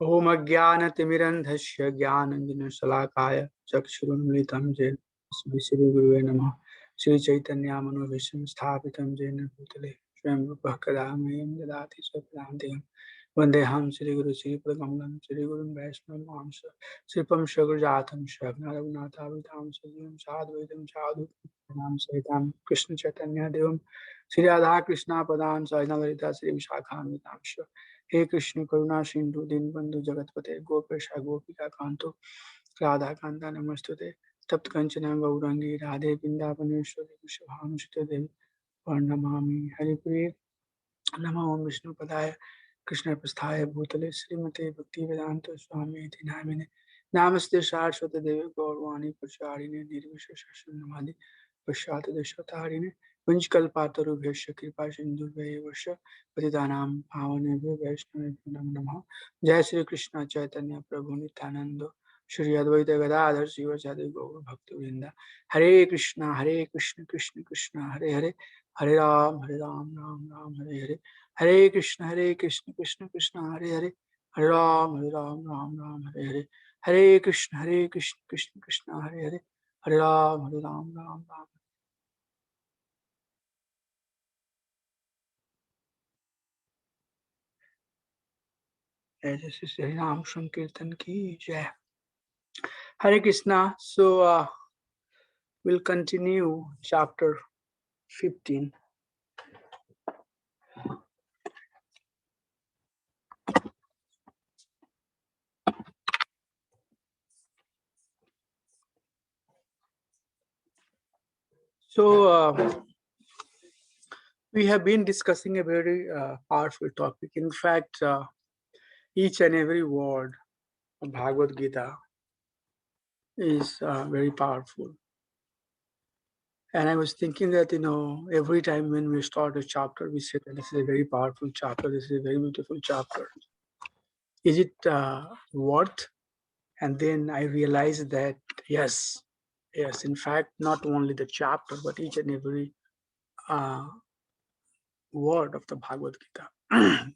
ओम अज्ञानतिमिरन्धस्य ज्ञानाञ्जनशलाकाय चक्षुरुन्मिलितं येन तस्मै श्रीगुरुवे नमः। श्रीचैतन्यमनोभीष्टं स्थापितं येन भूतले स्वयं रूपः कदा मह्यं ददाति स्वपदान्तिकं। वन्देऽहं श्रीगुरुं श्रीपदकमलं श्रीगुरुं वैष्णवमांश श्रीपं सगुरुजातं शग्नरघुनाथाविधां सजीवं साद्वैतं साधुनां सहितां कृष्णचैतन्यदेवं श्रीराधाकृष्णापदां सहितं श्रीविशाखान्वितांश। हे कृष्ण करुणा सिंधु दीनबंधु जगतपते गोपेश गोपिका कांतो राधा कांता नमस्तुते तप्त कंचना गौरांगी राधे वृंदावनेश्वरी विश्वभानुसुते देवी प्रणमामि हरिप्रिय नमो ओम विष्णुपदाय कृष्ण प्रस्थाय भूतले श्रीमते भक्ति वेदांत स्वामी इति नामिने नामस्ते सारस्वती देवी गौरवाणी प्रचारिणे निर्विशेष शून्यवादी पश्चात देशतारिणे वंशकल्पातरुभ्यश्च कृपा सिन्धुभ्यैवश पतितानां पावनेभ्यो वैष्णवेभ्यो नमो नमः। जय श्री कृष्ण चैतन्य प्रभु नित्यानंद श्री अद्वैत गदाधर शिवाचार्य गौर भक्तवृंद। हरे कृष्ण कृष्ण कृष्ण हरे हरे हरे राम राम राम हरे हरे। हरे कृष्ण कृष्ण कृष्ण हरे हरे हरे राम राम हरे हरे। हरे कृष्ण कृष्ण कृष्ण हरे हरे हरे राम राम। जैसे श्री राम संकीर्तन की जय। Hare Krishna. So we'll continue chapter 15. So we have been discussing a very powerful topic. In fact, each and every word of Bhagavad Gita is very powerful. And I was thinking that, every time when we start a chapter, we say that this is a very powerful chapter, this is a very beautiful chapter. Is it worth? And then I realized that, yes, in fact, not only the chapter, but each and every uh, word of the Bhagavad Gita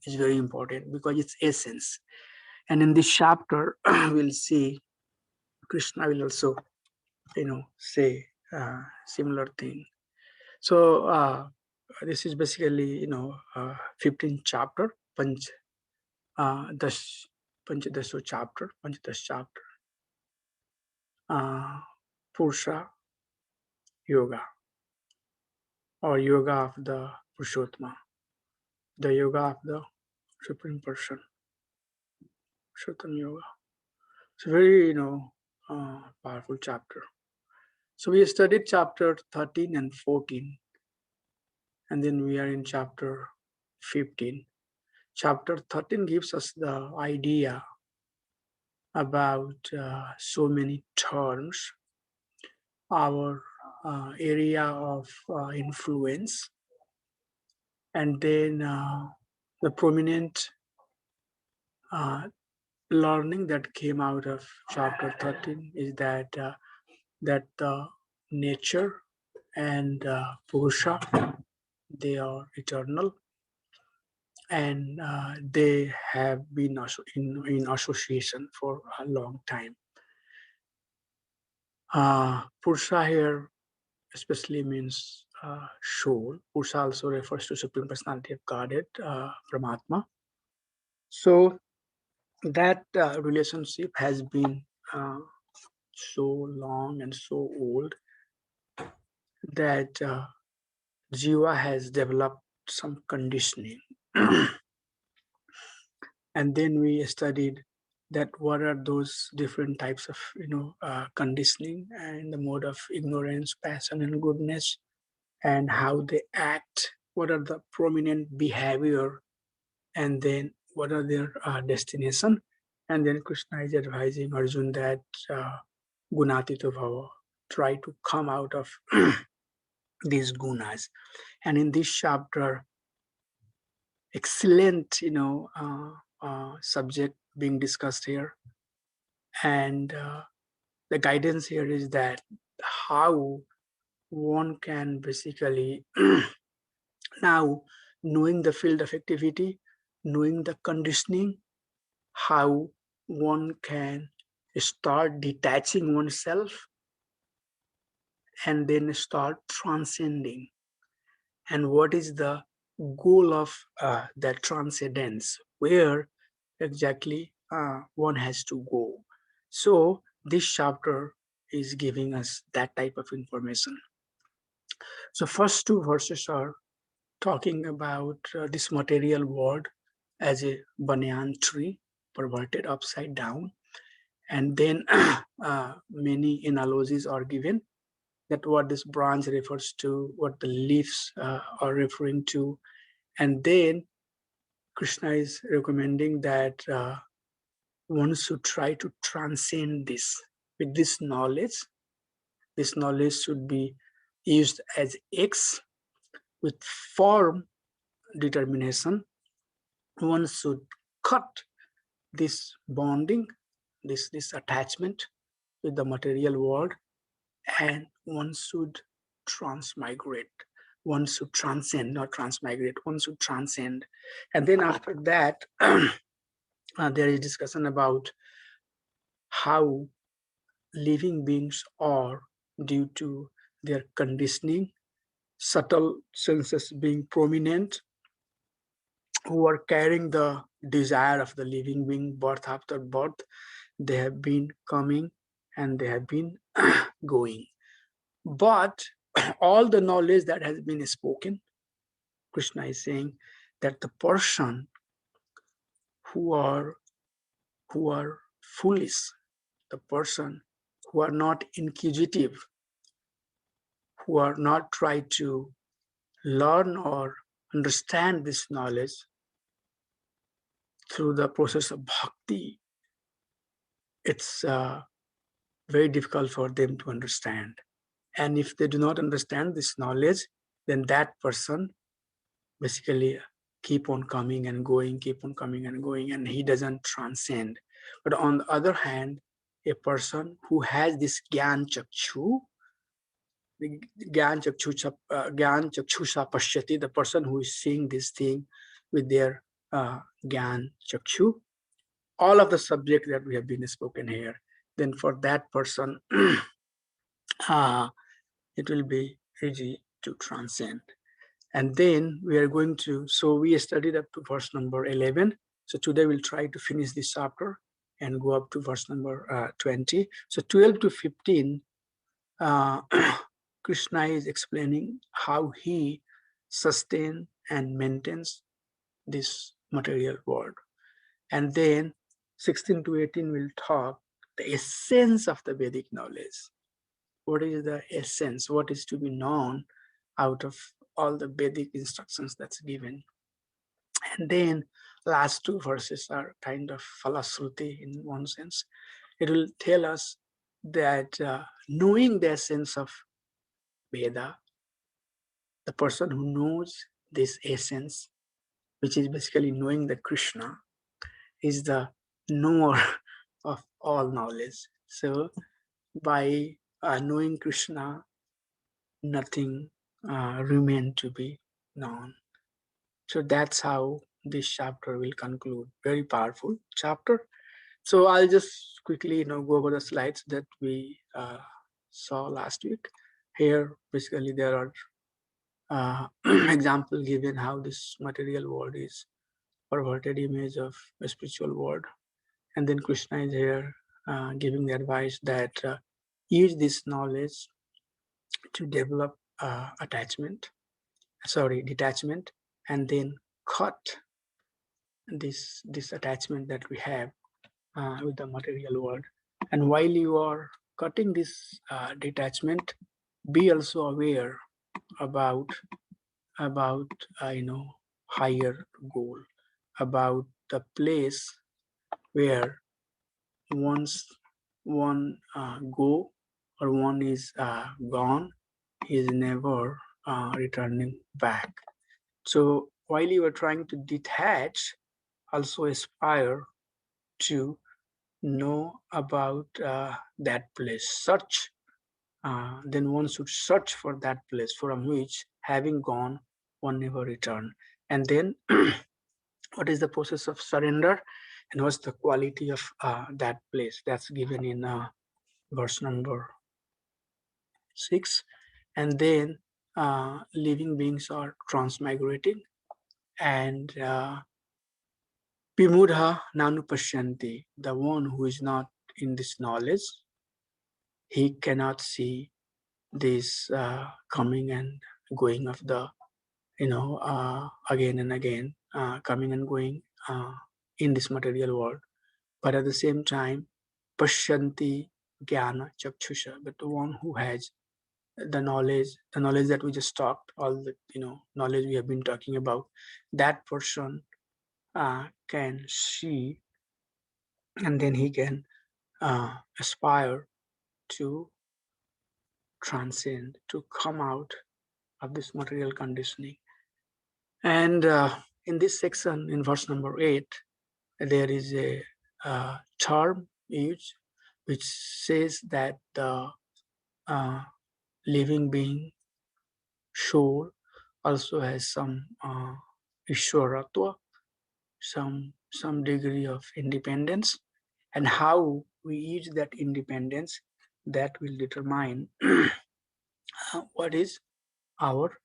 is very important because it's essence. And in this chapter, we'll see Krishna will also, say similar thing. So this is basically, 15th chapter, Dash, Panchadash chapter, Purusha Yoga, or Yoga of the Purushottama, the Yoga of the Supreme Person, Purushottam Yoga. It's a very, powerful chapter. So we studied chapter 13 and 14, and then we are in chapter 15. Chapter 13 gives us the idea about so many terms, our area of influence, and then the prominent learning that came out of chapter 13 is that the nature and Purusha, they are eternal, and they have been in association for a long time. Purusha here especially means soul. Purusha also refers to Supreme Personality of Godhead, Paramatma. So that relationship has been so long and so old that Jiva has developed some conditioning. And then we studied that what are those different types of conditioning and the mode of ignorance, passion, and goodness, and how they act. What are the prominent behavior, and then what are their destination? And then Krishna is advising Arjun that gunatito bhava, try to come out of these gunas. And in this chapter, excellent, subject being discussed here. And the guidance here is that how one can basically now, knowing the field of activity, knowing the conditioning, how one can start detaching oneself and then start transcending, and what is the goal of that transcendence, where exactly one has to go. So this chapter is giving us that type of information. So first two verses are talking about this material world as a banyan tree perverted upside down, and then many analogies are given that what this branch refers to, what the leaves are referring to, and then Krishna is recommending that one should try to transcend this with this knowledge. This knowledge should be used as X with firm determination. One should cut this bonding, this attachment with the material world, and one should transmigrate. One should transcend, not transmigrate. One should transcend, and then after that, there is discussion about how living beings are due to their conditioning, subtle senses being prominent, who are carrying the desire of the living being birth after birth. They have been coming and they have been going. But all the knowledge that has been spoken, Krishna is saying that the person who are who are foolish, the person who are not inquisitive, who are not try to learn or understand this knowledge through the process of bhakti, it's very difficult for them to understand. And if they do not understand this knowledge, then that person basically keep on coming and going, keep on coming and going, and he doesn't transcend. But on the other hand, a person who has this gyan chakshu, the gyan chakshusha pashyati, the person who is seeing this thing with their gyan chakshu, all of the subject that we have been spoken here, then for that person, it will be easy to transcend. And then we are going to, so we studied up to verse number 11. So today we'll try to finish this chapter and go up to verse number 20. So 12 to 15, Krishna is explaining how he sustains and maintains this material world. And then 16 to 18 will talk the essence of the Vedic knowledge. What is the essence? What is to be known out of all the Vedic instructions that's given? And then last two verses are kind of falasruti in one sense. It will tell us that knowing the essence of Veda, the person who knows this essence, which is basically knowing the Krishna, is the knower of all knowledge. So by knowing Krishna, nothing remain to be known. So that's how this chapter will conclude. Very powerful chapter. So I'll just quickly, go over the slides that we saw last week. Here, basically, there are example given how this material world is perverted image of a spiritual world, and then Krishna is here giving the advice that use this knowledge to develop detachment, and then cut this attachment that we have with the material world. And while you are cutting this detachment, be also aware about higher goal, about the place where once one go or one is gone, is never returning back. So while you are trying to detach, also aspire to know about that place. Then one should search for that place from which, having gone, one never return. And then, what is the process of surrender? And what's the quality of that place? That's given in verse number 6. And then living beings are transmigrating, and Vimudha nanupashyanti, the one who is not in this knowledge, he cannot see this coming and going of the, again and again, coming and going in this material world. But at the same time, pashyanti jnana chakshusha, but the one who has the knowledge that we just talked, all the knowledge we have been talking about, that person can see, and then he can aspire to transcend, to come out of this material conditioning. And in this section, in verse number 8, there is a term used which says that the living being soul also has some Ishwaratva, some degree of independence, and how we use that independence, that will determine what is our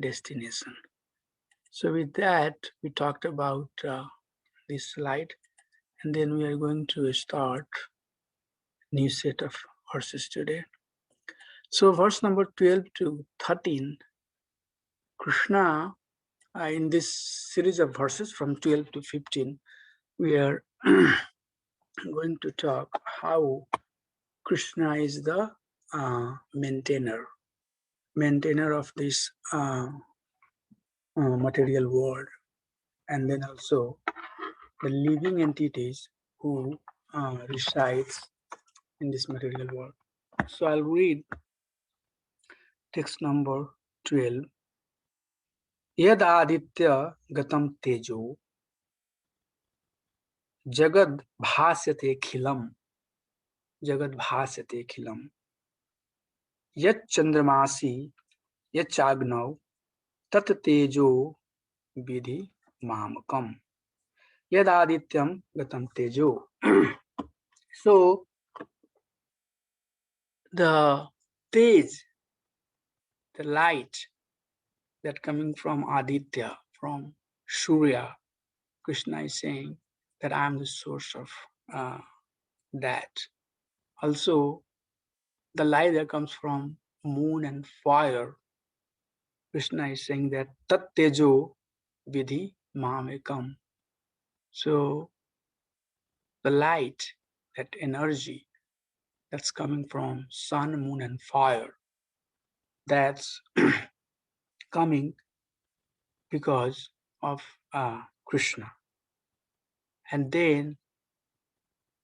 destination. So with that, we talked about this slide, and then we are going to start new set of verses today. So verse number 12 to 13, Krishna, in this series of verses from 12 to 15, we are going to talk how Krishna is the maintainer of this material world, and then also the living entities who resides in this material world. So I'll read text number 12. Yad aditya gatam tejo jagad bhasyate khilam yat chandramasi yat chagnav tat tejo vidhi mamakam. Yad adityam gatam tejo. So the tej, the light that coming from Aditya, from Surya, Krishna is saying that I am the source of that. Also, the light that comes from moon and fire, Krishna is saying that tat tejo vidhi mamekam. So the light, that energy that's coming from sun, moon, and fire, that's coming because of Krishna. And then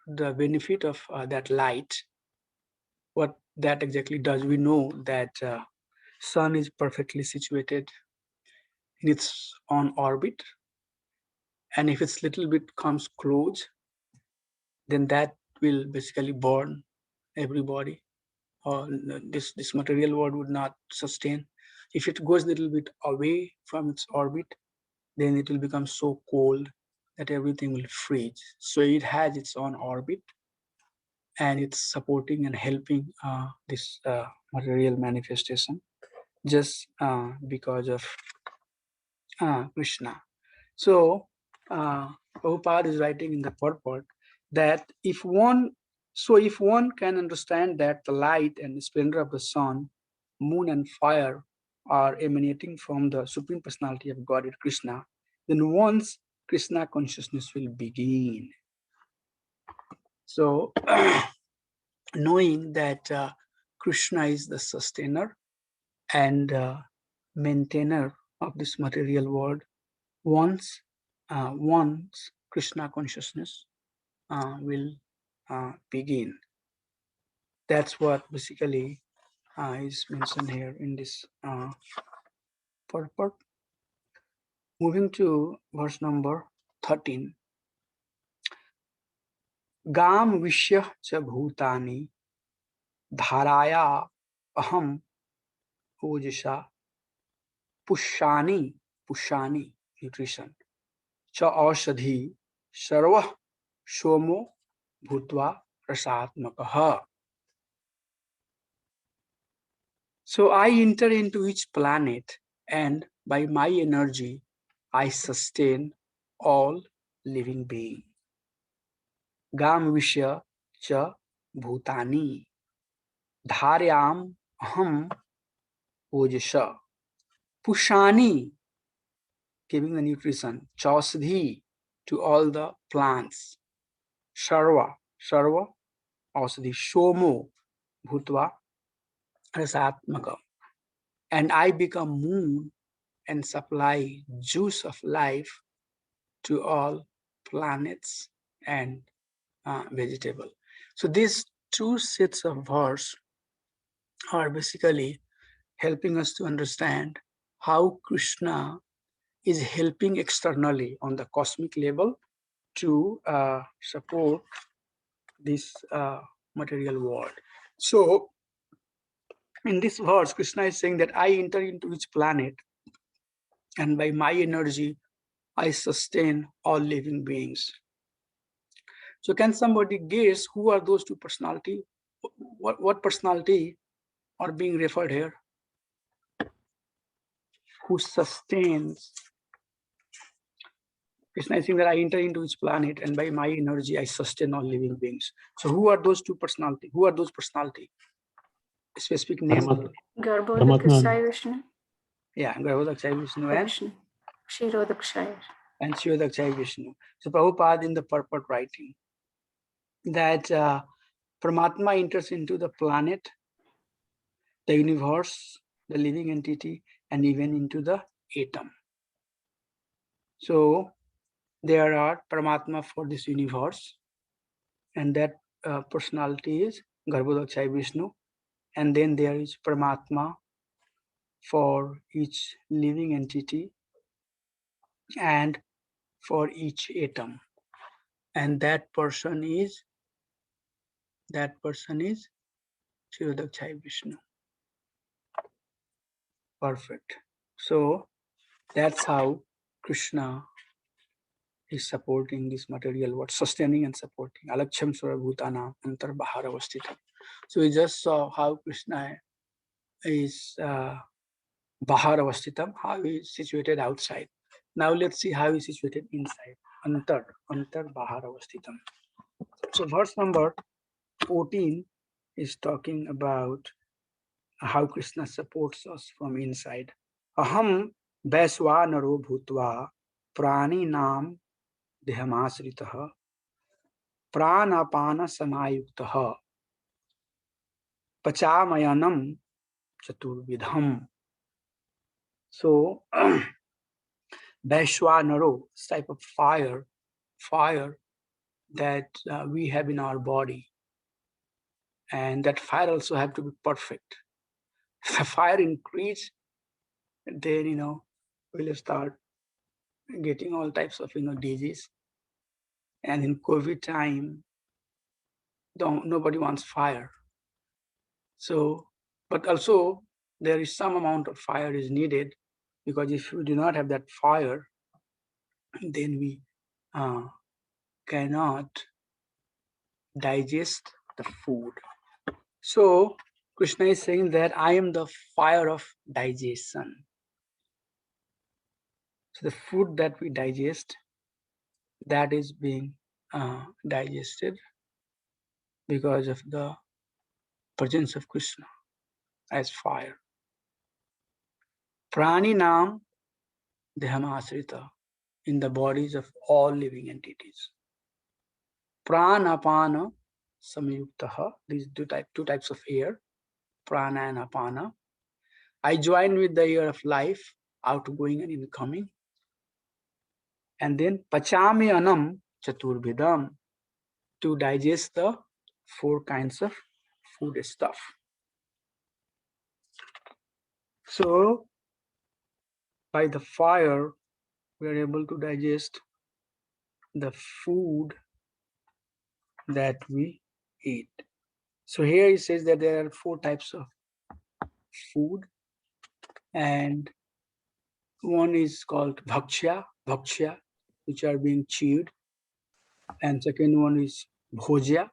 the benefit of that light, what that exactly does, we know that sun is perfectly situated in its own orbit, and if it's little bit comes close, then that will basically burn everybody, or this material world would not sustain. If it goes a little bit away from its orbit, then it will become so cold that everything will freeze. So it has its own orbit, and it's supporting and helping this material manifestation just because of Krishna. So Prabhupada is writing in the purport that if one can understand that the light and the splendor of the sun, moon, and fire are emanating from the Supreme Personality of Godhead Krishna, then once Krishna consciousness will begin. So knowing that Krishna is the sustainer and maintainer of this material world, once Krishna consciousness will begin. That's what basically is mentioned here in this purport. Moving to verse number 13. Gam vishya cha bhutani dharaya aham ojasa pushani nutrition cha aushadhi Sarva Shomo Bhutva Prasatmakaha. So I enter into each planet, and by my energy, I sustain all living beings. Gam Vishya Cha Bhutani Dharyam Aham Ojasha Pushani, giving the nutrition, Chausdhi to all the plants, Sarva, Ausdhi, Shomo, Bhutva, Rasatmaka. And I become moon and supply juice of life to all planets and vegetable. So these two sets of verse are basically helping us to understand how Krishna is helping externally on the cosmic level to support this material world. So in this verse, Krishna is saying that I enter into each planet, and by my energy, I sustain all living beings. So can somebody guess who are those two personality? What personality are being referred here? Who sustains? Krishna is saying that I enter into each planet, and by my energy, I sustain all living beings. So who are those two personality? Who are those personality? A specific name? Garbhodakasaya Vishnu. Yeah, Garbhodakasaya Vishnu and Vishnu. Kshirodakasaya. And Kshirodakasaya Vishnu. So Prabhupada in the purport writing that Paramatma enters into the planet, the universe, the living entity, and even into the atom. So there are Paramatma for this universe, and that personality is Garbhodakasaya Vishnu, and then there is Paramatma for each living entity and for each atom, and that person is Kshirodakasaya Vishnu. Perfect. So that's how Krishna is supporting this material world, sustaining and supporting. Alaksham Surabhutana Antar Baharavastita. So we just saw how Krishna is Baharavastitam, how he is situated outside. Now let's see how he is situated inside. Antar Baharavastitam. So verse number 14 is talking about how Krishna supports us from inside. Aham Vaiswanaro Bhutva Prani Nam Dehamasritaha Pranapana Samayuktaha Pachamayanam Chaturvidham. So Vaishwanaro, type of fire that we have in our body, and that fire also have to be perfect. If the fire increase, then we'll start getting all types of disease. And in COVID time, nobody wants fire. So, but also there is some amount of fire is needed, because if we do not have that fire, then we cannot digest the food. So Krishna is saying that I am the fire of digestion. So the food that we digest, that is being digested because of the presence of Krishna as fire. Prani Nam Dehamasrita, in the bodies of all living entities. Pranapana Samyuktaha, these two types of air, prana and apana. I join with the air of life, outgoing and incoming. And then Pachami Anam Chaturvidam, to digest the 4 kinds of food stuff. So by the fire, we are able to digest the food that we eat. So here he says that there are 4 types of food, and one is called bhakshya, which are being chewed. And second one is bhojya,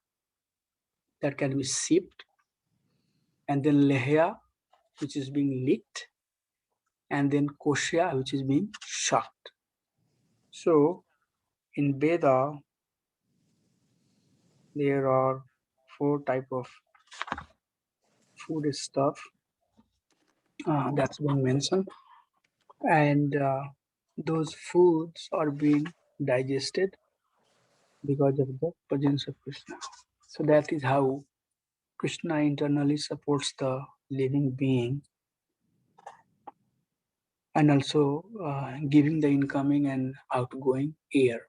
that can be sipped, and then lehya, which is being licked, and then koshya, which is being sucked. So in Veda, there are 4 type of food stuff that's been mentioned, and those foods are being digested because of the presence of Krishna. So that is how Krishna internally supports the living being, and also giving the incoming and outgoing air.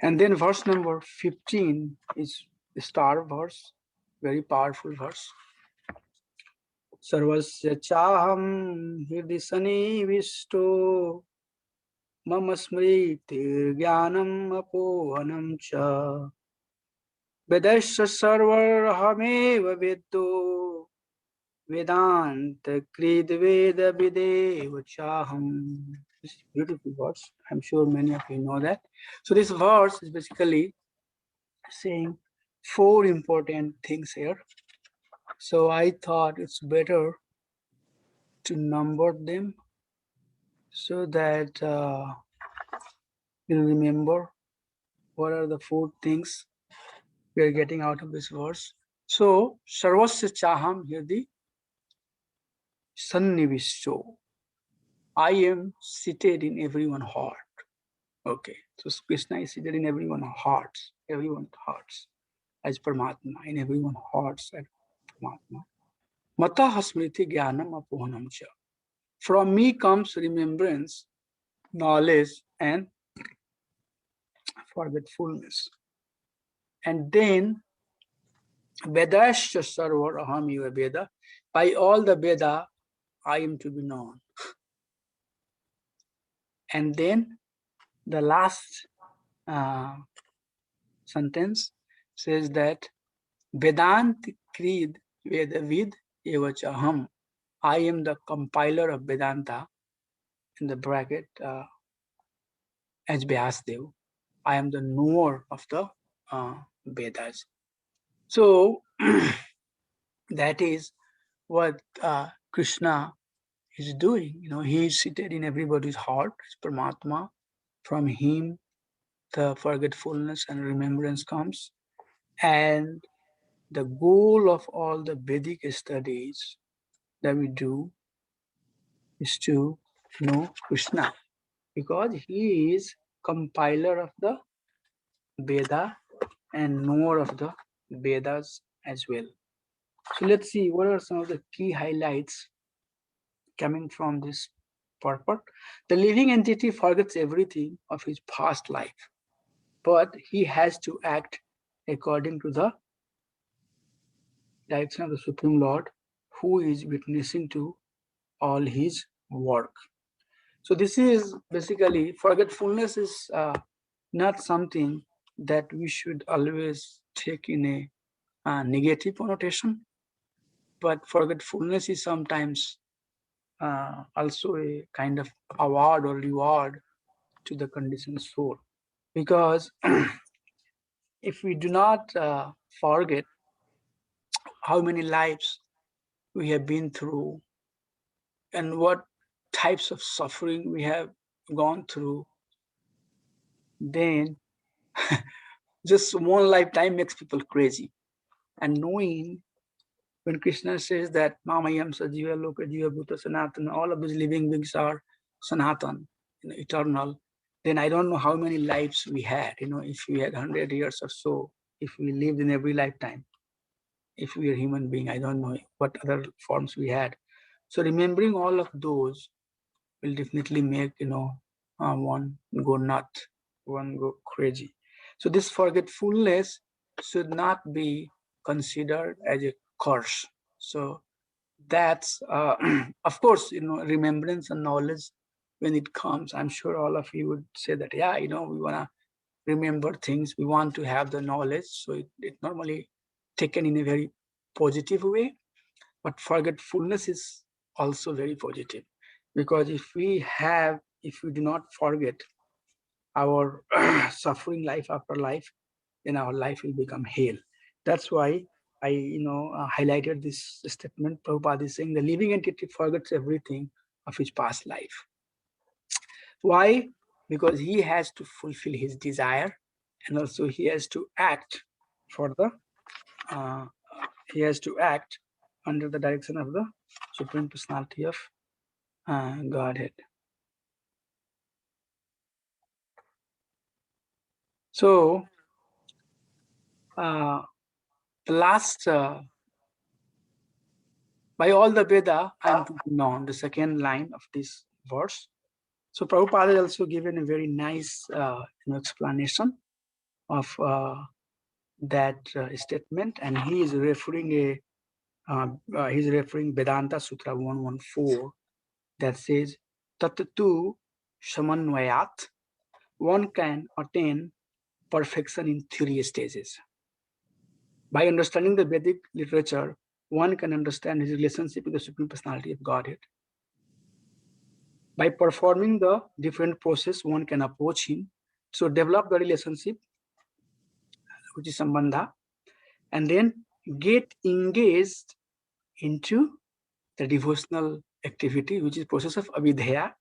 And then verse number 15 is the star verse, very powerful verse. Sarvasya chaham hridhi sanivisto mama smriti jnanam apohanam cha vedasya sarvarhameva vedo vedanta krid veda videva chaham. This is beautiful verse. I'm sure many of you know that. So this verse is basically saying 4 important things here. So I thought it's better to number them so that you'll remember what are the 4 things we are getting out of this verse. So Sarvasya Chaham Hirdi Sannivisho. I am seated in everyone's heart. Okay, so Krishna is seated in everyone's hearts, as Paramatma, in everyone's hearts as Paramatma. Mata hasmriti jnanam apohanam cha. From me comes remembrance, knowledge, and forgetfulness. And then Vedasya sarvar aham eva Veda. By all the Veda, I am to be known. And then the last sentence says that Vedanti Krid Veda Vid Evacha Aham. I am the compiler of Vedanta, in the bracket, as Vyasdev. I am the knower of the Vedas. So that is what Krishna is doing. You know, he is seated in everybody's heart, Paramatma. From him, the forgetfulness and remembrance comes. And the goal of all the Vedic studies that we do is to know Krishna, because he is compiler of the Veda and knower of the Vedas as well. So let's see what are some of the key highlights coming from this purport. The living entity forgets everything of his past life, but he has to act according to the direction of the Supreme Lord, who is witnessing to all his work. So this is basically, forgetfulness is not something that we should always take in a negative connotation, but forgetfulness is sometimes also a kind of award or reward to the conditioned soul. Because if we do not forget how many lives we have been through and what types of suffering we have gone through, then just one lifetime makes people crazy. And knowing when Krishna says that Mamayam Sajiva Loka Jiva Bhuta Sanatana, all of these living beings are Sanatan, eternal, then I don't know how many lives we had. If we had 100 years or so, if we lived in every lifetime, if we are human being, I don't know what other forms we had. So remembering all of those will definitely make one go nuts, one go crazy. So this forgetfulness should not be considered as a curse. So that's of course, remembrance and knowledge, when it comes, I'm sure all of you would say that, yeah, we want to remember things, we want to have the knowledge. So it normally taken in a very positive way. But forgetfulness is also very positive, because if we do not forget, our suffering life after life, then our life will become hell. That's why I, highlighted this statement. Prabhupada is saying the living entity forgets everything of his past life. Why? Because he has to fulfill his desire, and also he has to act for the uh, he has to act under the direction of the Supreme Personality of Godhead. So the last, by all the Veda, I am to be known, the second line of this verse. So Prabhupada also given a very nice explanation of that statement, and he is referring he's referring Vedanta Sutra 114 that says Tattu Samanvayat, one can attain perfection in 3 stages. By understanding the Vedic literature, one can understand his relationship with the Supreme Personality of Godhead. By performing the different process, one can approach him. So develop the relationship, which is Sambandha, and then get engaged into the devotional activity, which is process of Avidya.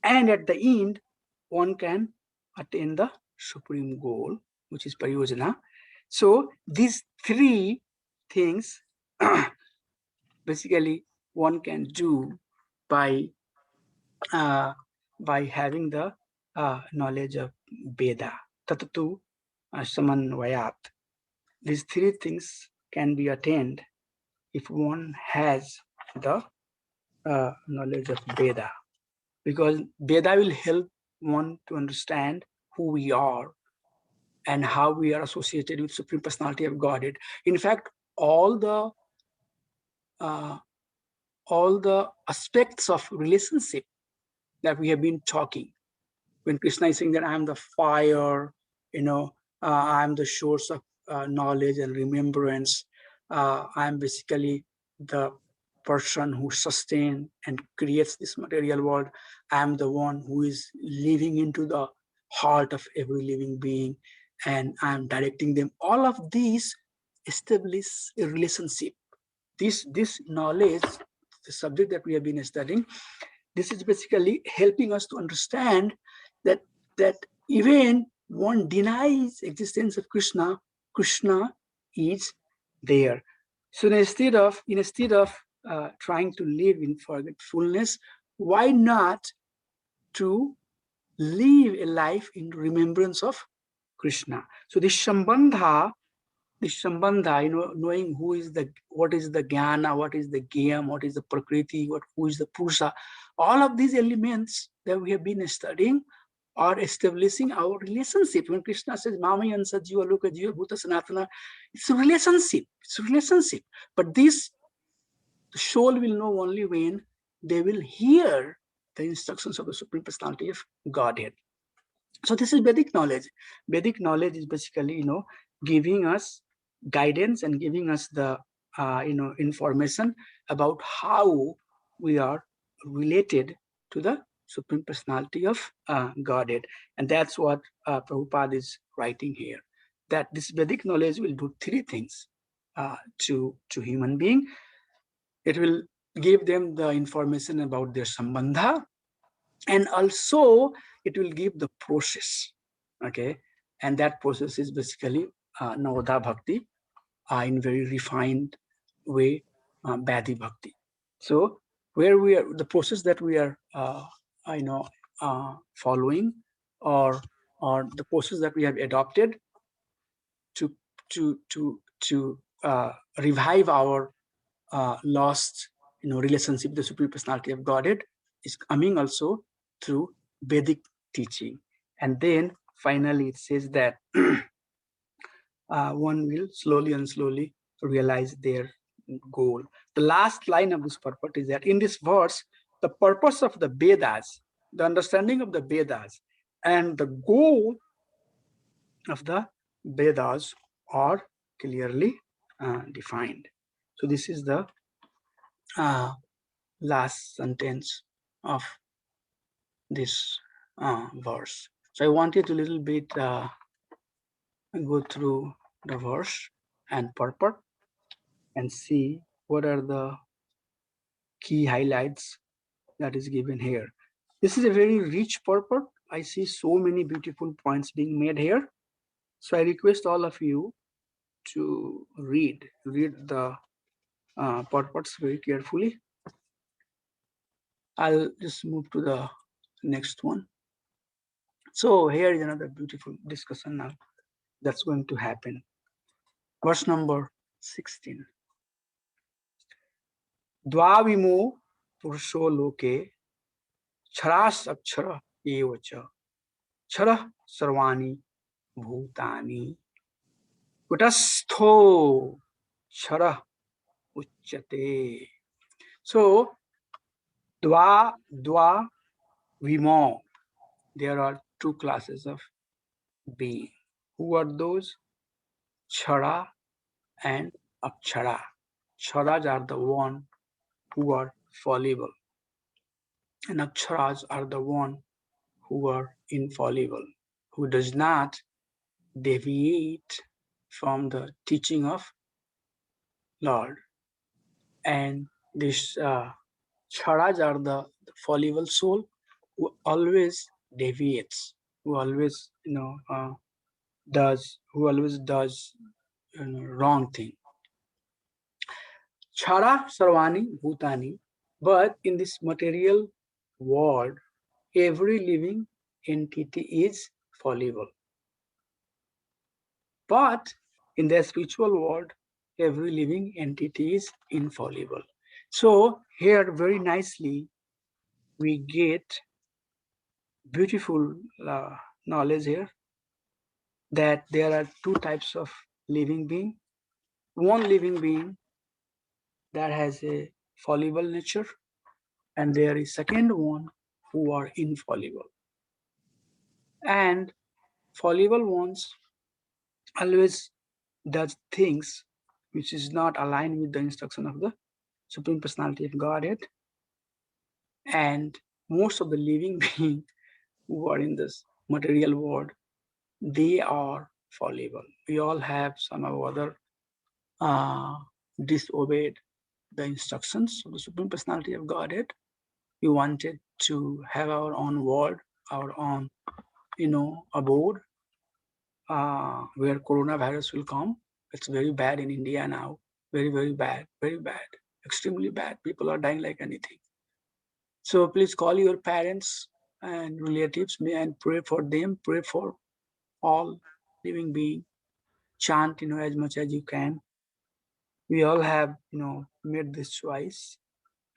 And at the end, one can attain the supreme goal, which is Pariyojana. So these 3 things basically one can do by having the knowledge of Veda. Tatatu Samanvayat. These 3 things can be attained if one has the knowledge of Veda, because Veda will help one to understand who we are and how we are associated with Supreme Personality of Godhead. In fact, all the aspects of relationship that we have been talking, when Krishna is saying that I am the fire, I am the source of knowledge and remembrance, I am basically the person who sustains and creates this material world, I am the one who is living into the heart of every living being, and I am directing them. All of these establish a relationship. This knowledge, the subject that we have been studying, this is basically helping us to understand that even one denies existence of Krishna, Krishna is there. So instead of trying to live in forgetfulness, why not to live a life in remembrance of Krishna? So this Sambandha, knowing what is the Jnana, what is the Gyam, what is the Prakriti, who is the Purusha, all of these elements that we have been studying are establishing our relationship. When Krishna says, Mami Ansa Jiva Loka Jiva Bhuta Sanatana, it's a relationship. It's a relationship. But this soul will know only when they will hear the instructions of the Supreme Personality of Godhead. So this is Vedic knowledge. Vedic knowledge is basically, giving us guidance and giving us the, information about how we are related to the Supreme Personality of Godhead. And that's what Prabhupada is writing here, that this Vedic knowledge will do 3 things to human being. It will give them the information about their Sambandha, and also it will give the process, okay? And that process is basically Navadha Bhakti in very refined way, Bhadi Bhakti. So where we are, the process that we are, following, or the process that we have adopted to revive our lost, relationship with the Supreme Personality of Godhead, is coming also through Vedic teaching. And then finally it says that one will slowly and slowly realize their goal. The last line of this purport is that in this verse, the purpose of the Vedas, the understanding of the Vedas, and the goal of the Vedas are clearly defined. So this is the last sentence of this verse. So I wanted to little bit go through the verse and purport and see what are the key highlights that is given here. This is a very rich purport. I see so many beautiful points being made here. So I request all of you to read the purports very carefully. I'll just move to the next one. So here is another beautiful discussion now that's going to happen. Verse number 16. Dvavimo purusho loke charas akshara evacha chara sarvani bhutani kutastho chara uchyate. So dva vimo, there are two classes of being. Who are those? Chara and akshara. Charas are the one who are fallible, and aksharas are the one who are infallible, who does not deviate from the teaching of Lord. And these charas are the fallible soul who always deviates, who always does wrong thing. Chara sarvani bhutani, but in this material world, every living entity is fallible. But in the spiritual world, every living entity is infallible. So here very nicely we get beautiful knowledge here that there are two types of living being. One living being that has a fallible nature, and there is second one who are infallible. And fallible ones always does things which is not aligned with the instruction of the Supreme Personality of Godhead. And most of the living beings who are in this material world, they are fallible. We all have some or other disobeyed the instructions of the Supreme Personality of Godhead. We wanted to have our own world, our own, abode, where coronavirus will come. It's very bad in India now. Very, very bad, extremely bad. People are dying like anything. So please call your parents and relatives and pray for them, pray for all living beings. Chant, as much as you can. We all have, made this choice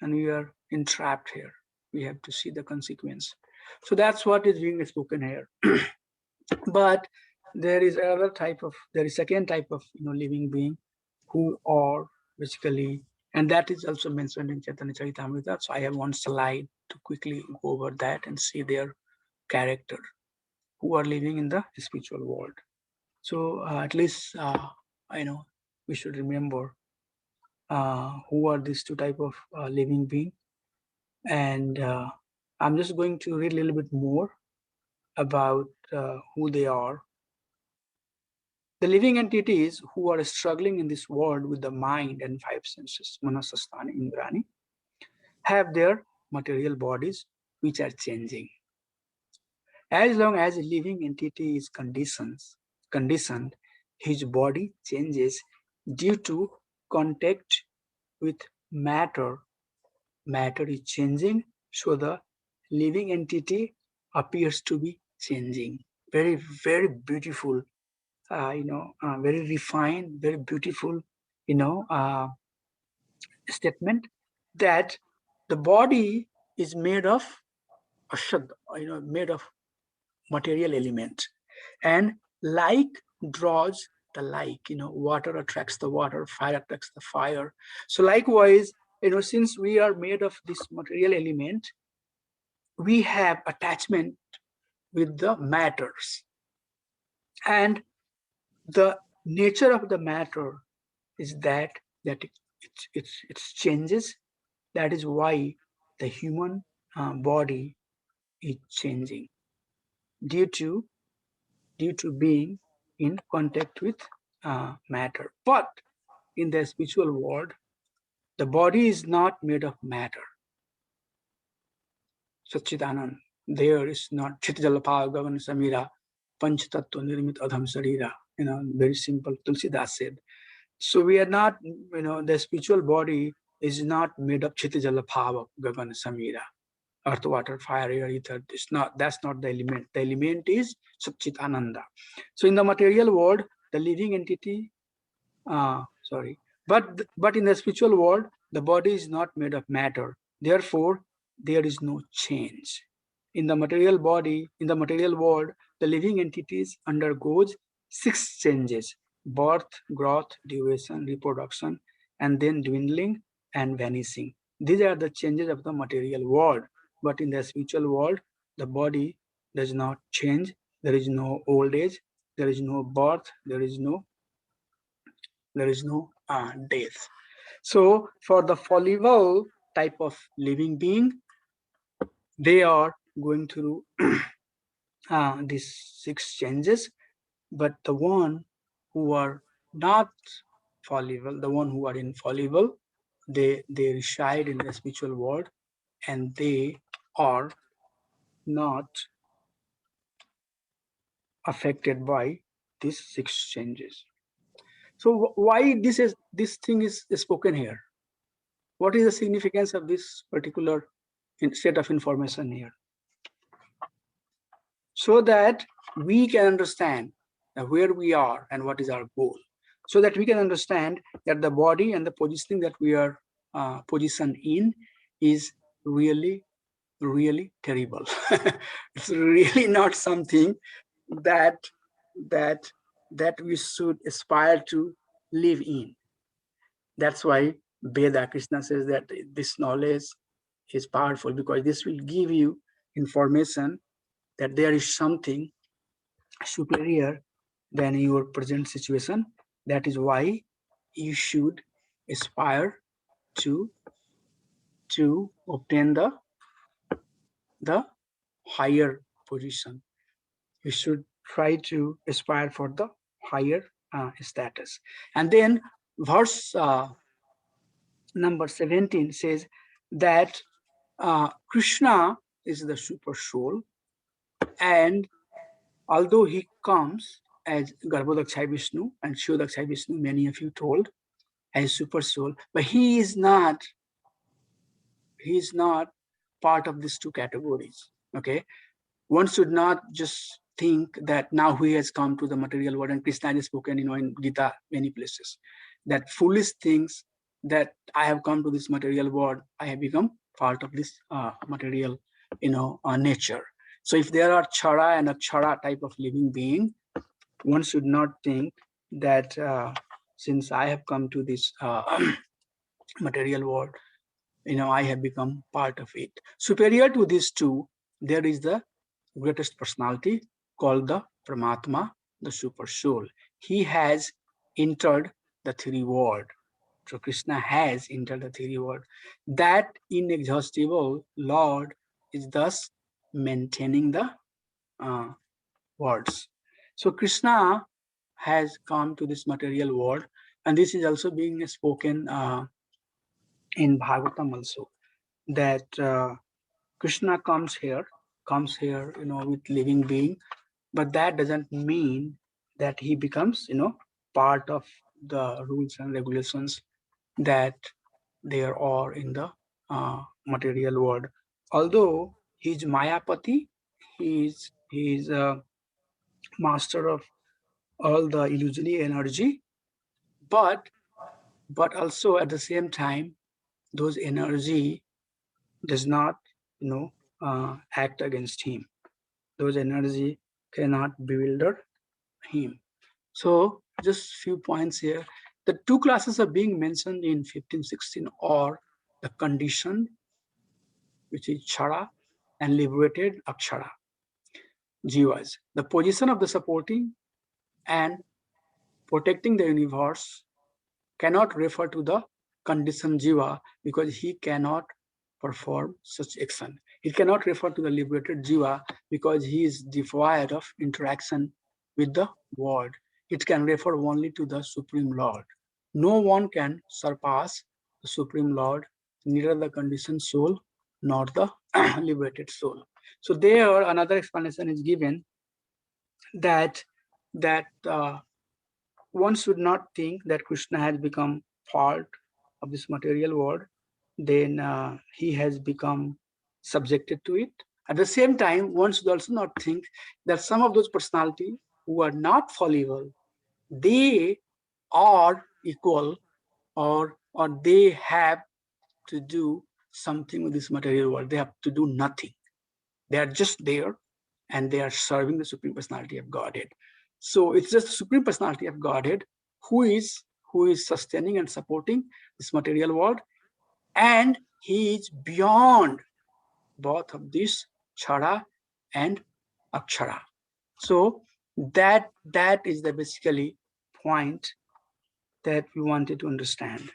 and we are entrapped here. We have to see the consequence. So that's what is being spoken here. But there is second type of living being who are basically, and that is also mentioned in Chaitanya Charitamrita. So I have one slide to quickly go over that and see their character, who are living in the spiritual world. So at least we should remember who are these two type of living being, and I'm just going to read a little bit more about who they are. The living entities who are struggling in this world with the mind and five senses, Manasasthani, Indrani, have their material bodies which are changing. As long as a living entity is conditioned, his body changes due to contact with matter. Matter is changing, so the living entity appears to be changing. Very, very beautiful, very refined, very beautiful, statement that the body is made of ashad, made of material element, and like draws the like. Water attracts the water, fire attracts the fire. So likewise, since we are made of this material element, we have attachment with the matters, and the nature of the matter is that it changes. That is why the human body is changing. due to being in contact with matter. But in the spiritual world, the body is not made of matter. Satchidanand. There is not Chitjalapa Gavan Samira Panchtattva Nirmit Adham Sarira. Very simple. Tulsidas said. So we are not, the spiritual body is not made of Chitjalapa Gavan Samira. Earth, water, fire, air, ether. That's not the element. The element is Satchit Ananda. So in the material world, the living entity, but in the spiritual world, the body is not made of matter. Therefore, there is no change. In the material body, in the material world, the living entities undergoes 6 changes: birth, growth, duration, reproduction, and then dwindling and vanishing. These are the changes of the material world. But in the spiritual world, the body does not change. There is no old age, there is no birth, there is no death. So for the fallible type of living being, they are going through these 6 changes. But the one who are not fallible, the one who are infallible, they reside in the spiritual world, and they are not affected by these 6 changes. So why this thing is spoken here? What is the significance of this particular set of information here? So that we can understand where we are and what is our goal. So that we can understand that the body and the positioning that we are positioned in is really, really terrible. It's really not something that we should aspire to live in. That's why Veda, Krishna says that this knowledge is powerful, because this will give you information that there is something superior than your present situation. That is why you should aspire to obtain the higher position. You should try to aspire for the higher status. And then verse number 17 says that Krishna is the super soul, and although he comes as Garbhodakshai Vishnu and Shodakshai Vishnu, many of you told, as super soul, but he is not part of these 2 categories. Okay, one should not just think that now he has come to the material world, and Krishna has spoken, in Gita, many places, that foolish things, that I have come to this material world, I have become part of this material, nature. So if there are chara and akshara type of living being, one should not think that since I have come to this material world, I have become part of it. Superior to these 2, there is the greatest personality called the Paramatma, the super soul. He has entered the 3 world. So Krishna has entered the 3 world. That inexhaustible Lord is thus maintaining the worlds. So Krishna has come to this material world, and this is also being spoken in Bhagavatam also, that Krishna comes here, with living being, but that doesn't mean that he becomes, part of the rules and regulations that there are in the material world. Although he's Mayapati, he's a master of all the illusory energy, but also at the same time, those energy does not, act against him. Those energy cannot bewilder him. So just few points here. The 2 classes are being mentioned in 1516 are the conditioned, which is chara, and liberated akshara, jivas. The position of the supporting and protecting the universe cannot refer to the conditioned jiva, because he cannot perform such action. It cannot refer to the liberated Jiva because he is devoid of interaction with the world. It can refer only to the Supreme Lord. No one can surpass the Supreme Lord, neither the conditioned soul nor the liberated soul. So there another explanation is given that one should not think that Krishna has become part of this material world, then he has become subjected to it. At the same time, one should also not think that some of those personalities who are not fallible, they are equal, or they have to do something with this material world. They have to do nothing. They are just there and they are serving the Supreme Personality of Godhead. So it's just the Supreme Personality of Godhead who is sustaining and supporting this material world, and he is beyond both of these Chara and Akshara. So that is the basically point that we wanted to understand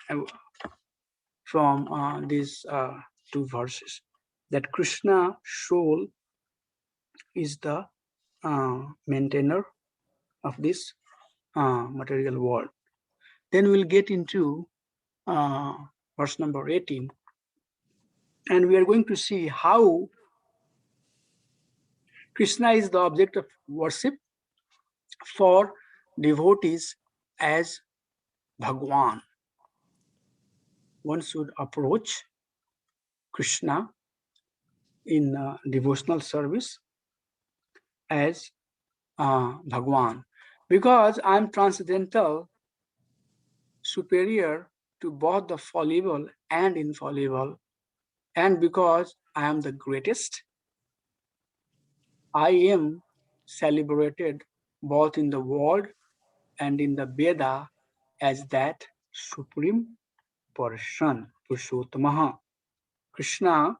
from these two verses, that Krishna soul is the maintainer of this material world. Then we'll get into verse number 18, and we are going to see how Krishna is the object of worship for devotees as Bhagwan. One should approach Krishna in devotional service as Bhagwan, because I'm transcendental, superior to both the fallible and infallible, and because I am the greatest, I am celebrated both in the world and in the Veda as that supreme person, Purushottamaha. Krishna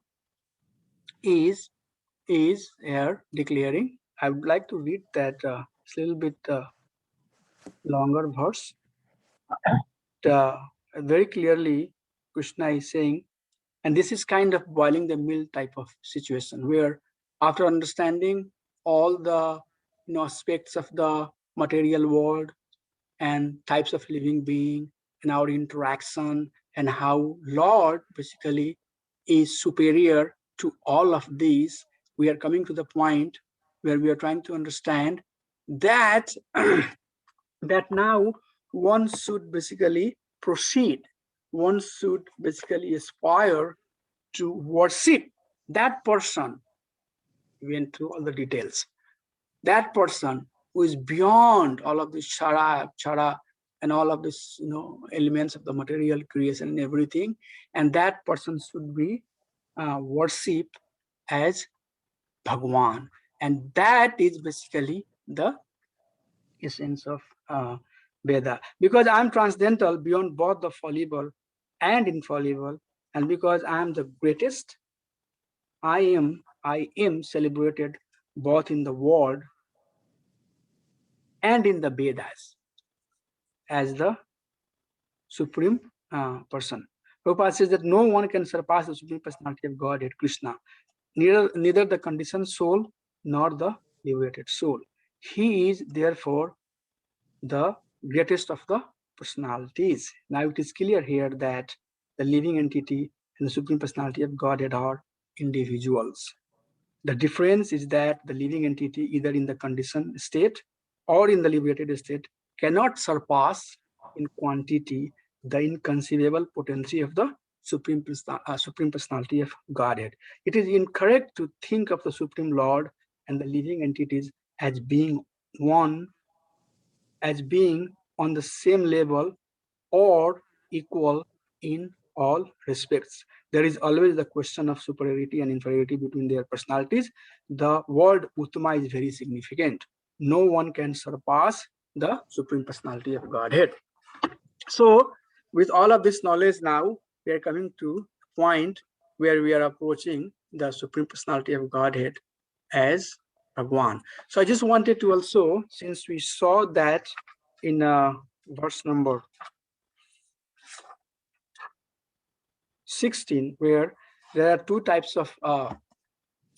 is here declaring. I would like to read that it's a little bit longer verse. Very clearly, Krishna is saying, and this is kind of boiling the milk type of situation, where after understanding all the aspects of the material world and types of living being and our interaction and how Lord basically is superior to all of these, we are coming to the point where we are trying to understand that that now one should basically proceed, one should basically aspire to worship that person. We went through all the details. That person who is beyond all of this chara, and all of this, elements of the material creation and everything, and that person should be worshipped as Bhagwan, and that is basically the essence of Veda. Because I'm transcendental beyond both the fallible and infallible, and because I am the greatest, I am celebrated both in the world and in the Vedas as the supreme person. Prabhupada says that no one can surpass the Supreme Personality of Godhead, Krishna, neither the conditioned soul nor the liberated soul. He is therefore the greatest of the personalities. Now it is clear here that the living entity and the Supreme Personality of Godhead are individuals. The difference is that the living entity, either in the conditioned state or in the liberated state, cannot surpass in quantity the inconceivable potency of the Supreme Personality of Godhead. It is incorrect to think of the Supreme Lord and the living entities as being one, as being on the same level or equal in all respects. There is always the question of superiority and inferiority between their personalities. The word Uttama is very significant. No one can surpass the Supreme Personality of Godhead. So with all of this knowledge now, we are coming to a point where we are approaching the Supreme Personality of Godhead as Bhagwan. So I just wanted to also, since we saw that in verse number 16, where there are two types of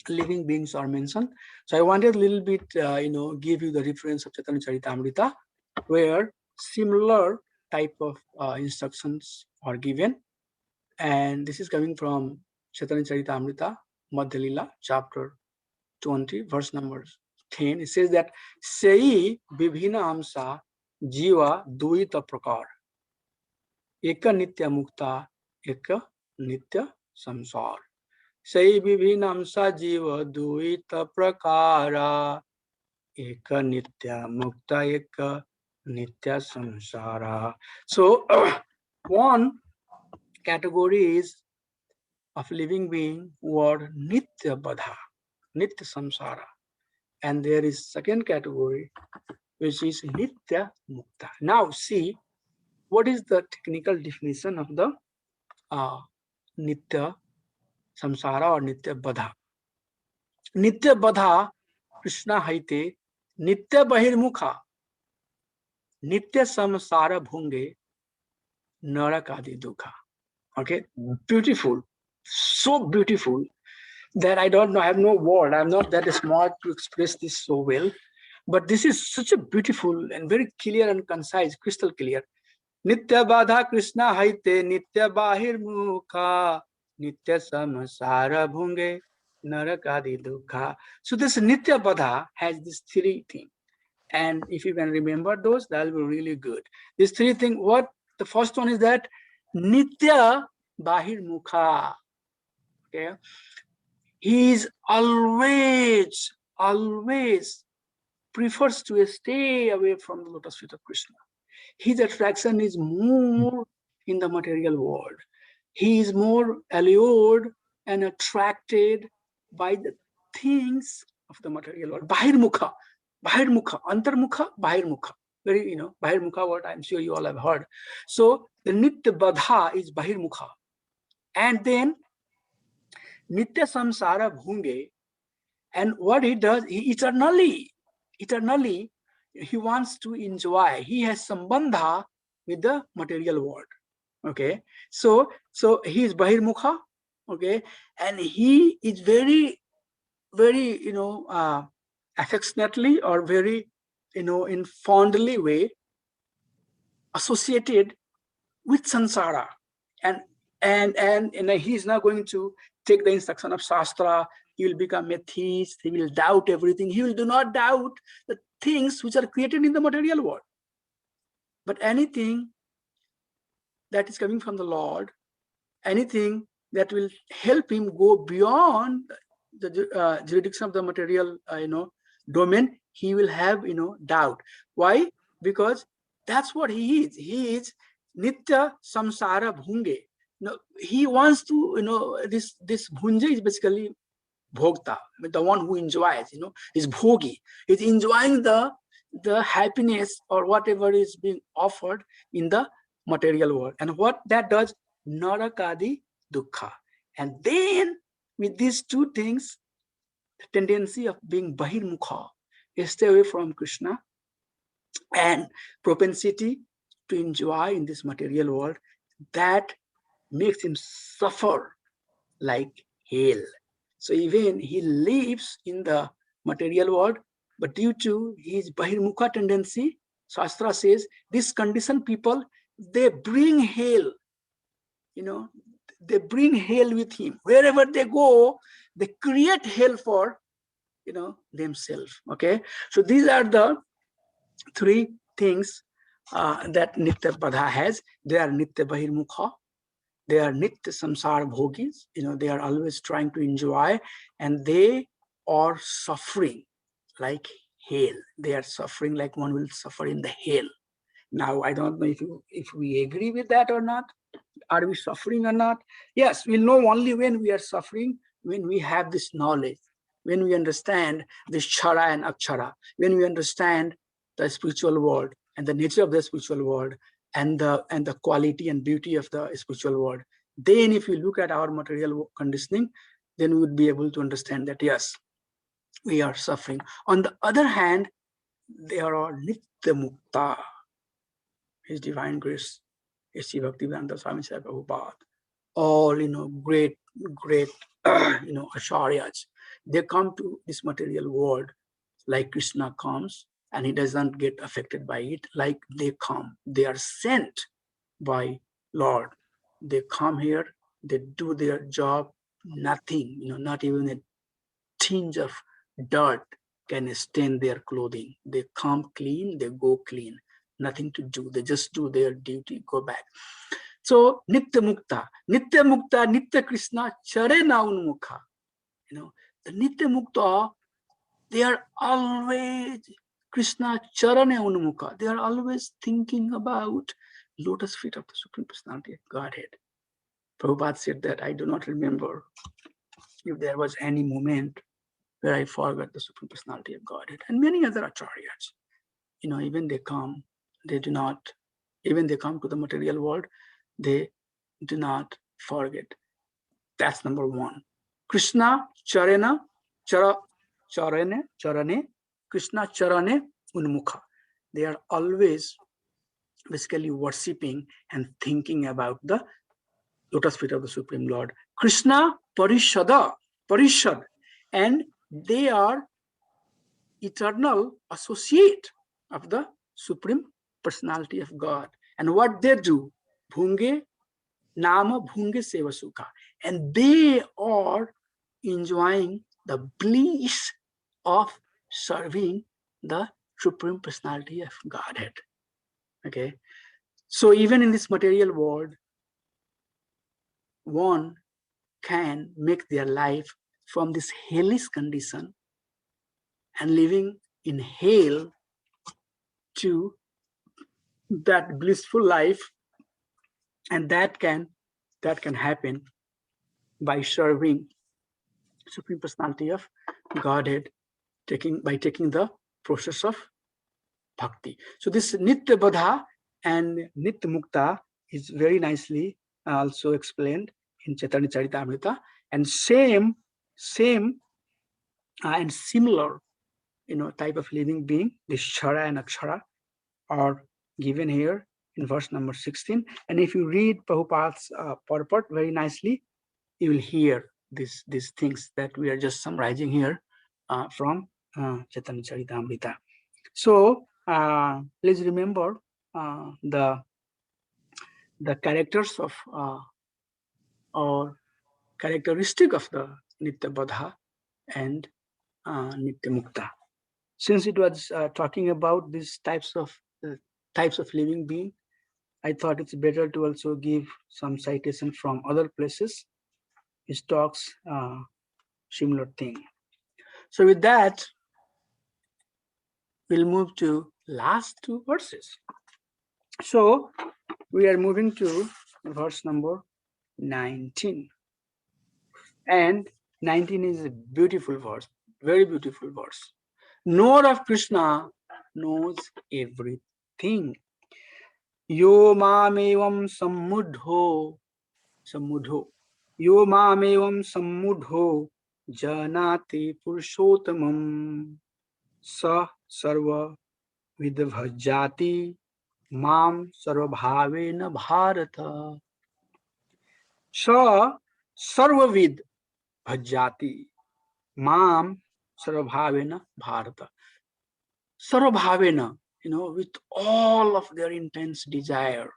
living beings are mentioned. So I wanted a little bit, give you the reference of Chaitanya Charitamrita, where similar type of instructions are given. And this is coming from Chaitanya Charitamrita, Madhya Lila, chapter 20, verse number 10. It says that Sei Vibhina Amsa Jiva Duita Prakar Eka Nitya Mukta Eka Nitya Samsar. Sei Vibhina Amsa Jiva Duita Prakara Eka Nitya Mukta Eka Nitya Samsara. So one category is of living being who are Nitya Badha, Nitya Samsara. And there is second category, which is Nitya Mukta. Now see, what is the technical definition of the Nitya Samsara or Nitya Badha? Nitya Badha, Krishna Haite, Nitya Bahirmukha, Nitya Samsara Bhunge, Narakadi Dukha. Okay, beautiful, so beautiful that I don't know, I have no word, I'm not that smart to express this so well, but this is such a beautiful and very clear and concise, crystal clear. Nitya Badha Krishna Haite, Nitya Bahir Mukha, Nitya Samsara Bhunge, Narakadi Dukha. So this Nitya Badha has these three things. And if you can remember those, that will be really good. These three things, what the first one is that Nitya Bahir Mukha. Okay. He is always prefers to stay away from the lotus feet of Krishna. His attraction is more in the material world. He is more allured and attracted by the things of the material world. Bahirmukha, Antarmukha, Bahirmukha. Very, Bahirmukha word I'm sure you all have heard. So the Nitya Badha is Bahirmukha. And then Nitya Samsara Bhunge. And what he does, he eternally, he wants to enjoy. He has sambandha with the material world. Okay, so he is Bahirmukha. Okay, and he is very, affectionately or very, in fondly way associated with Sansara. And he is now going to take the instruction of Shastra. He will become a theist. He will doubt everything. He will do not doubt the things which are created in the material world. But anything that is coming from the Lord, anything that will help him go beyond the jurisdiction of the material, domain, he will have, doubt. Why? Because that's what he is. He is Nitya Samsara Bhunge. He wants to, this Bhunja is basically Bhogta, the one who enjoys, is Bhogi. He's enjoying the happiness or whatever is being offered in the material world. And what that does, Narakadi Dukkha. And then with these two things, the tendency of being Bahirmukha, stay away from Krishna, and propensity to enjoy in this material world, that makes him suffer like hell. So even he lives in the material world, but due to his Bahirmukha tendency, Shastra says, this conditioned people, they bring hell, they bring hell with him. Wherever they go, they create hell for, themselves. Okay. So these are the three things that Nitya Badha has. They are Nitya Bahirmukha. They are Nitya Samsara Bhogis. They are always trying to enjoy, and they are suffering like hell. They are suffering like one will suffer in the hell. Now, I don't know if we agree with that or not. Are we suffering or not? Yes, we'll know only when we are suffering, when we have this knowledge, when we understand this Chara and Akshara, when we understand the spiritual world and the nature of the spiritual world and the quality and beauty of the spiritual world. Then if we look at our material conditioning, then we would be able to understand that, yes, we are suffering. On the other hand, there are Nitya Mukta, His Divine Grace, His Bhaktivedanta Swami Prabhupada, all, great, acharyas, They come to this material world like Krishna comes, and he doesn't get affected by it. Like they come, they are sent by Lord. They come here, they do their job, nothing, not even a tinge of dirt can stain their clothing. They come clean, they go clean, nothing to do. They just do their duty, go back. So Nitya Mukta, Nitya Krishna, Charena Unmukha. The Nitya Mukta, they are always Krishna Charane Unmukha. They are always thinking about lotus feet of the Supreme Personality of Godhead. Prabhupada said that I do not remember if there was any moment where I forgot the Supreme Personality of Godhead. And many other acharyas, even they come, they do not, even they come to the material world, they do not forget. That's number one. Krishna Charane, Krishna Charane Unmukha. They are always basically worshipping and thinking about the lotus feet of the Supreme Lord. Krishna Parishad, and they are eternal associate of the Supreme Personality of God. And what they do, Bhunge Nama Bhunge Seva Sukha, and they are enjoying the bliss of serving the Supreme Personality of Godhead. Okay, so even in this material world, one can make their life from this hellish condition and living in hell to that blissful life, and that can happen by serving Supreme Personality of Godhead, by taking the process of bhakti. So this Nitya Bodha and Nitya Mukta is very nicely also explained in Chaitanya Charitamrita, and same and similar type of living being, this Shara and Akshara, are given here in verse number 16. And if you read Prabhupada's purport very nicely, you will hear these things that we are just summarizing here from Chaitanya Charitamrita. So please remember the characters of or characteristic of the Nitya Bodha and Nitya Mukta. Since it was talking about these types of living being, I thought it's better to also give some citation from other places which talks similar thing. So with that, we'll move to last two verses. So we are moving to verse number 19. And 19 is a beautiful verse, very beautiful verse. Knower of Krishna knows everything. Yo mamevam sammudho, yo mamevam sammudho janati purushottamam sa sarva vidbhajati mam sarvabhavena bharata. Sa sarvavid bhajati mam sarvabhavena bharata. Sarvabhavena, with all of their intense desire,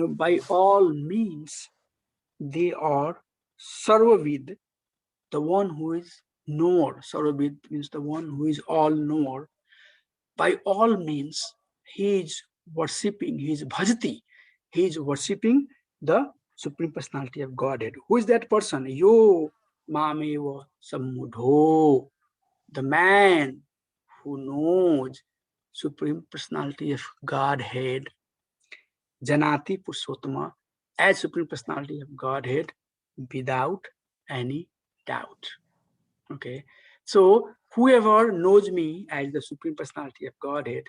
by all means, they are sarvavid, the one who is knower. Sarvavid means the one who is all knower. By all means, he is worshipping, he is bhajati, he is worshipping the Supreme Personality of Godhead. Who is that person? Yo mameva sammudho, the man who knows Supreme Personality of Godhead, janati purushottama, as Supreme Personality of Godhead, without any doubt. Okay, so whoever knows me as the Supreme Personality of Godhead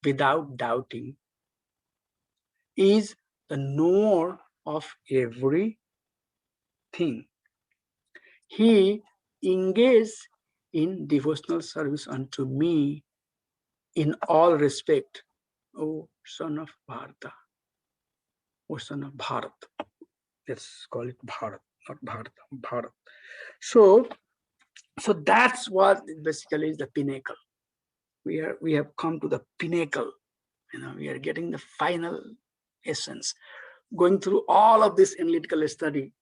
without doubting is the knower of everything. He engages in devotional service unto me in all respect, O son of Bharata, O son of Bharat. Let's call it Bharat, not Bharata, Bharat. So So that's what basically is the pinnacle. We have come to the pinnacle. We are getting the final essence. Going through all of this analytical study,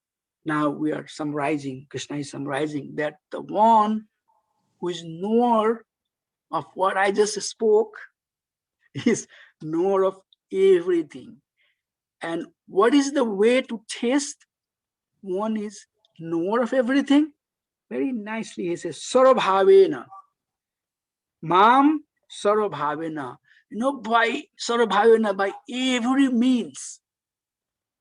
now we are summarizing, Krishna is summarizing that the one who is knower of what I just spoke is knower of everything. And what is the way to test one is knower of everything? Very nicely he says, Sarvabhavena. Mam Sarvabhavena. By Sarvabhavena, by every means.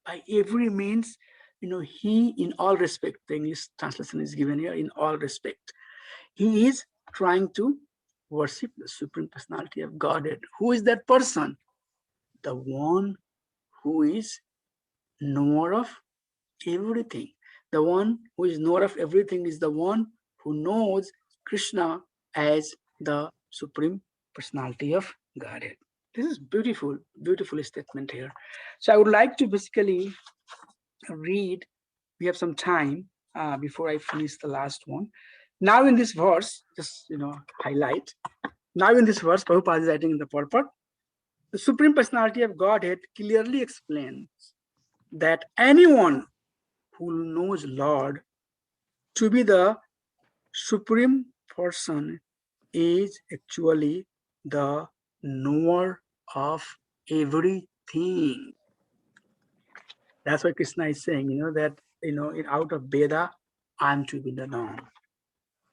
By every means, he in all respect, the English translation is given here, in all respect. He is trying to worship the Supreme Personality of Godhead. Who is that person? The one who is knower of everything. The one who is knower of everything is the one who knows Krishna as the Supreme Personality of Godhead. This is beautiful, beautiful statement here. So I would like to basically read. We have some time before I finish the last one. Now in this verse, just highlight. Now in this verse, Prabhupada is writing in the purport, the Supreme Personality of Godhead clearly explains that anyone who knows Lord to be the Supreme Person is actually the knower of everything. That's why Krishna is saying, that out of Veda, I'm to be the known.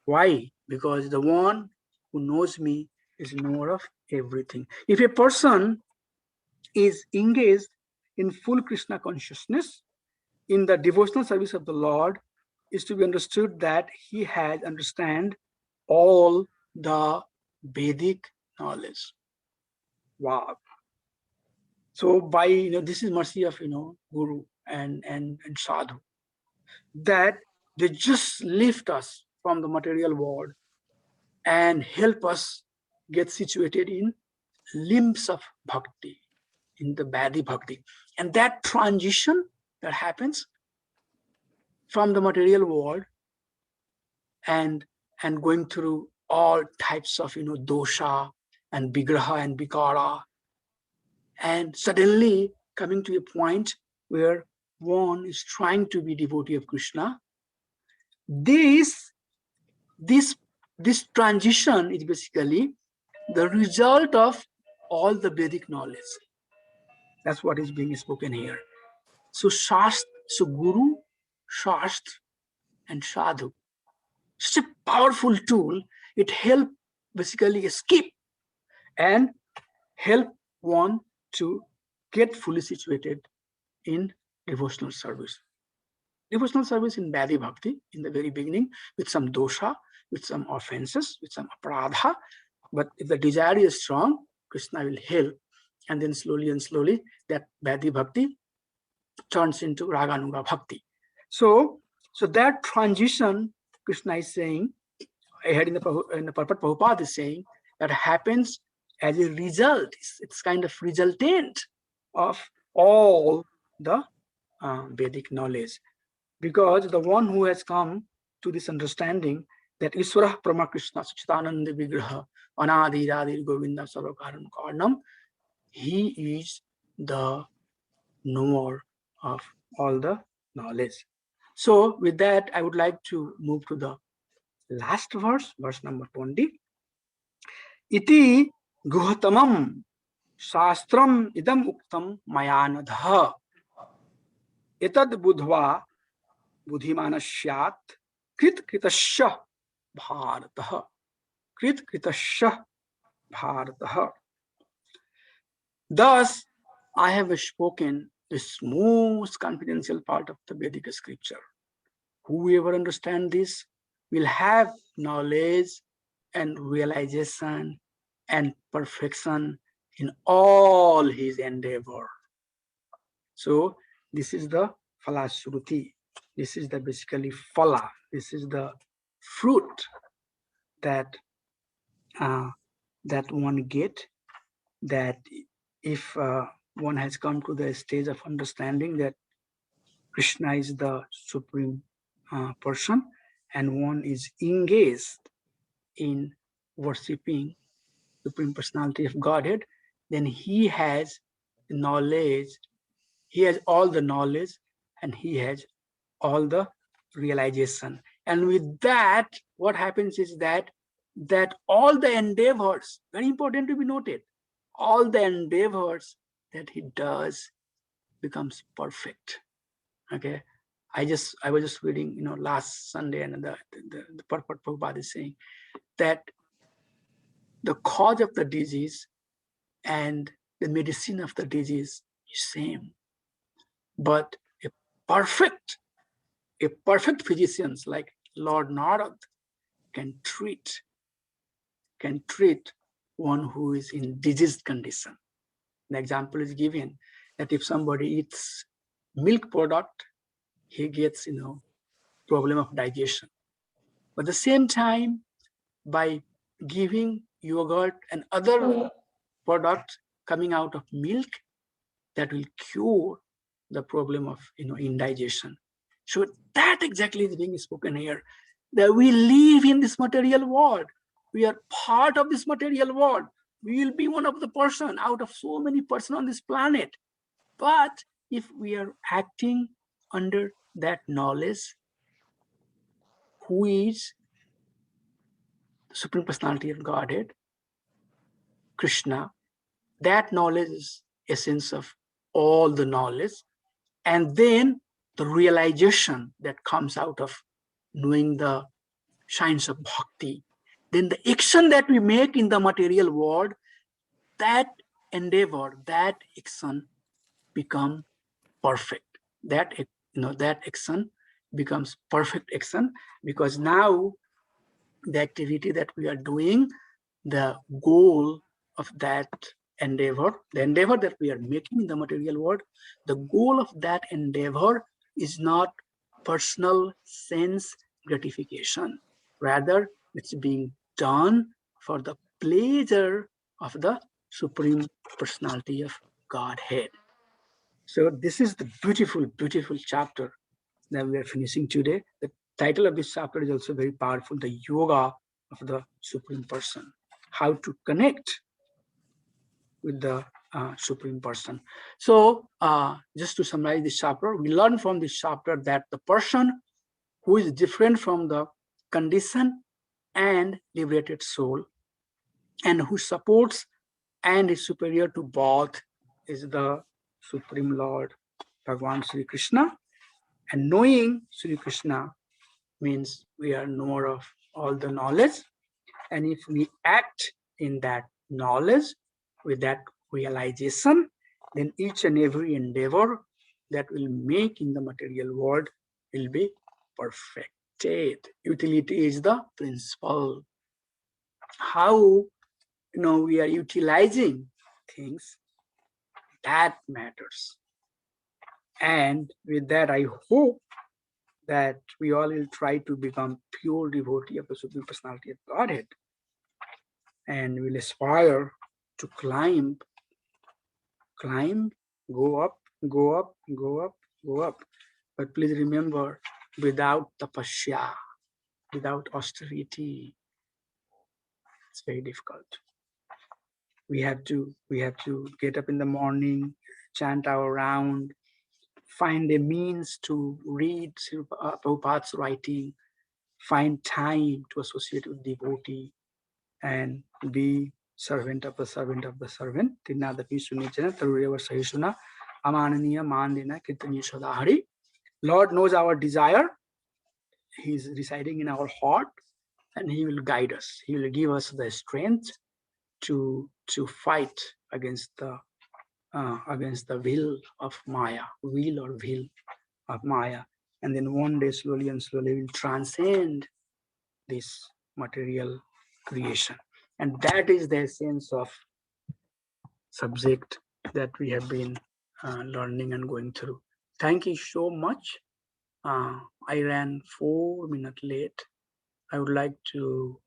Why? Because the one who knows me is knower of everything. If a person is engaged in full Krishna consciousness, in the devotional service of the Lord, is to be understood that he has understand all the Vedic knowledge. Wow. So by this is mercy of Guru and Sadhu, that they just lift us from the material world and help us get situated in limbs of bhakti, in the Vedic bhakti. And that transition that happens from the material world and going through all types of dosha and vigraha and vikara, and suddenly coming to a point where one is trying to be devotee of Krishna. This transition is basically the result of all the Vedic knowledge. That's what is being spoken here. So Guru, Shastra, and Sadhu, such a powerful tool. It helps basically escape and help one to get fully situated in devotional service. Devotional service in Vedic Bhakti in the very beginning with some dosha, with some offenses, with some aparadha. But if the desire is strong, Krishna will help. And then slowly and slowly that Vedic Bhakti turns into Raganuga Bhakti. So that transition, Krishna is saying, ahead in the purport, Prabhupada is saying, that happens as a result. It's kind of resultant of all the Vedic knowledge. Because the one who has come to this understanding that Iswara Brahma Krishna Sachitananda Vigraha Anadi Radhi Govinda Sarvakaran Karnam, he is the knower of all the knowledge. So with that, I would like to move to the last verse number 20. Iti guhatamam shastram idam uktam mayanadha etad budhva बुद्धिमानस्यात् कृतकृतस्य भारतः कृतकृतस्य भारतः. Thus, I have spoken this most confidential part of the Vedic scripture. Whoever understands this will have knowledge and realization and perfection in all his endeavor. So this is the Falashruti. This is the basically phala. This is the fruit that one get, that if one has come to the stage of understanding that Krishna is the supreme person and one is engaged in worshipping Supreme Personality of Godhead, then he has knowledge, he has all the knowledge, and he has all the realization. And with that, what happens is that all the endeavors, very important to be noted, all the endeavors that he does becomes perfect. Okay. I was just reading, last Sunday, and the purport Prabhupada is saying that the cause of the disease and the medicine of the disease is same. But a perfect physician like Lord Narad can treat one who is in diseased condition. An example is given that if somebody eats milk product, he gets problem of digestion. But at the same time, by giving yogurt and other products coming out of milk, that will cure the problem of indigestion. So that exactly is being spoken here, that we live in this material world. We are part of this material world. We will be one of the person out of so many person on this planet. But if we are acting under that knowledge, who is the Supreme Personality of Godhead, Krishna, that knowledge is essence of all the knowledge. And then the realization that comes out of knowing the science of bhakti, then the action that we make in the material world, that endeavor, that action become perfect. That action becomes perfect action, because now the activity that we are doing, the goal of that endeavor, the endeavor that we are making in the material world, the goal of that endeavor is not personal sense gratification. Rather, it's being done for the pleasure of the Supreme Personality of Godhead. So this is the beautiful, beautiful chapter that we are finishing today. The title of this chapter is also very powerful, the Yoga of the Supreme Person. How to connect with the Supreme Person. So just to summarize this chapter, we learn from this chapter that the person who is different from the conditioned and liberated soul, and who supports and is superior to both, is the Supreme Lord, Bhagavan Sri Krishna. And knowing Sri Krishna means we are knower of all the knowledge. And if we act in that knowledge with that realization, then each and every endeavor that we'll make in the material world will be perfected. Utility is the principle. How we are utilizing things, that matters. And with that, I hope that we all will try to become pure devotee of the Supreme Personality of Godhead, and will aspire to climb, go up, go up, go up, go up. But please remember, without tapasya, without austerity, it's very difficult. We have to get up in the morning, chant our round, find a means to read Prabhupada's writing, find time to associate with devotee, and be servant of the servant of the servant. Lord knows our desire. He is residing in our heart, and He will guide us. He will give us the strength to fight against the will of Maya, will of Maya. And then one day, slowly and slowly, we'll transcend this material creation. And that is the essence of subject that we have been learning and going through. Thank you so much. I ran 4 minutes late. I would like to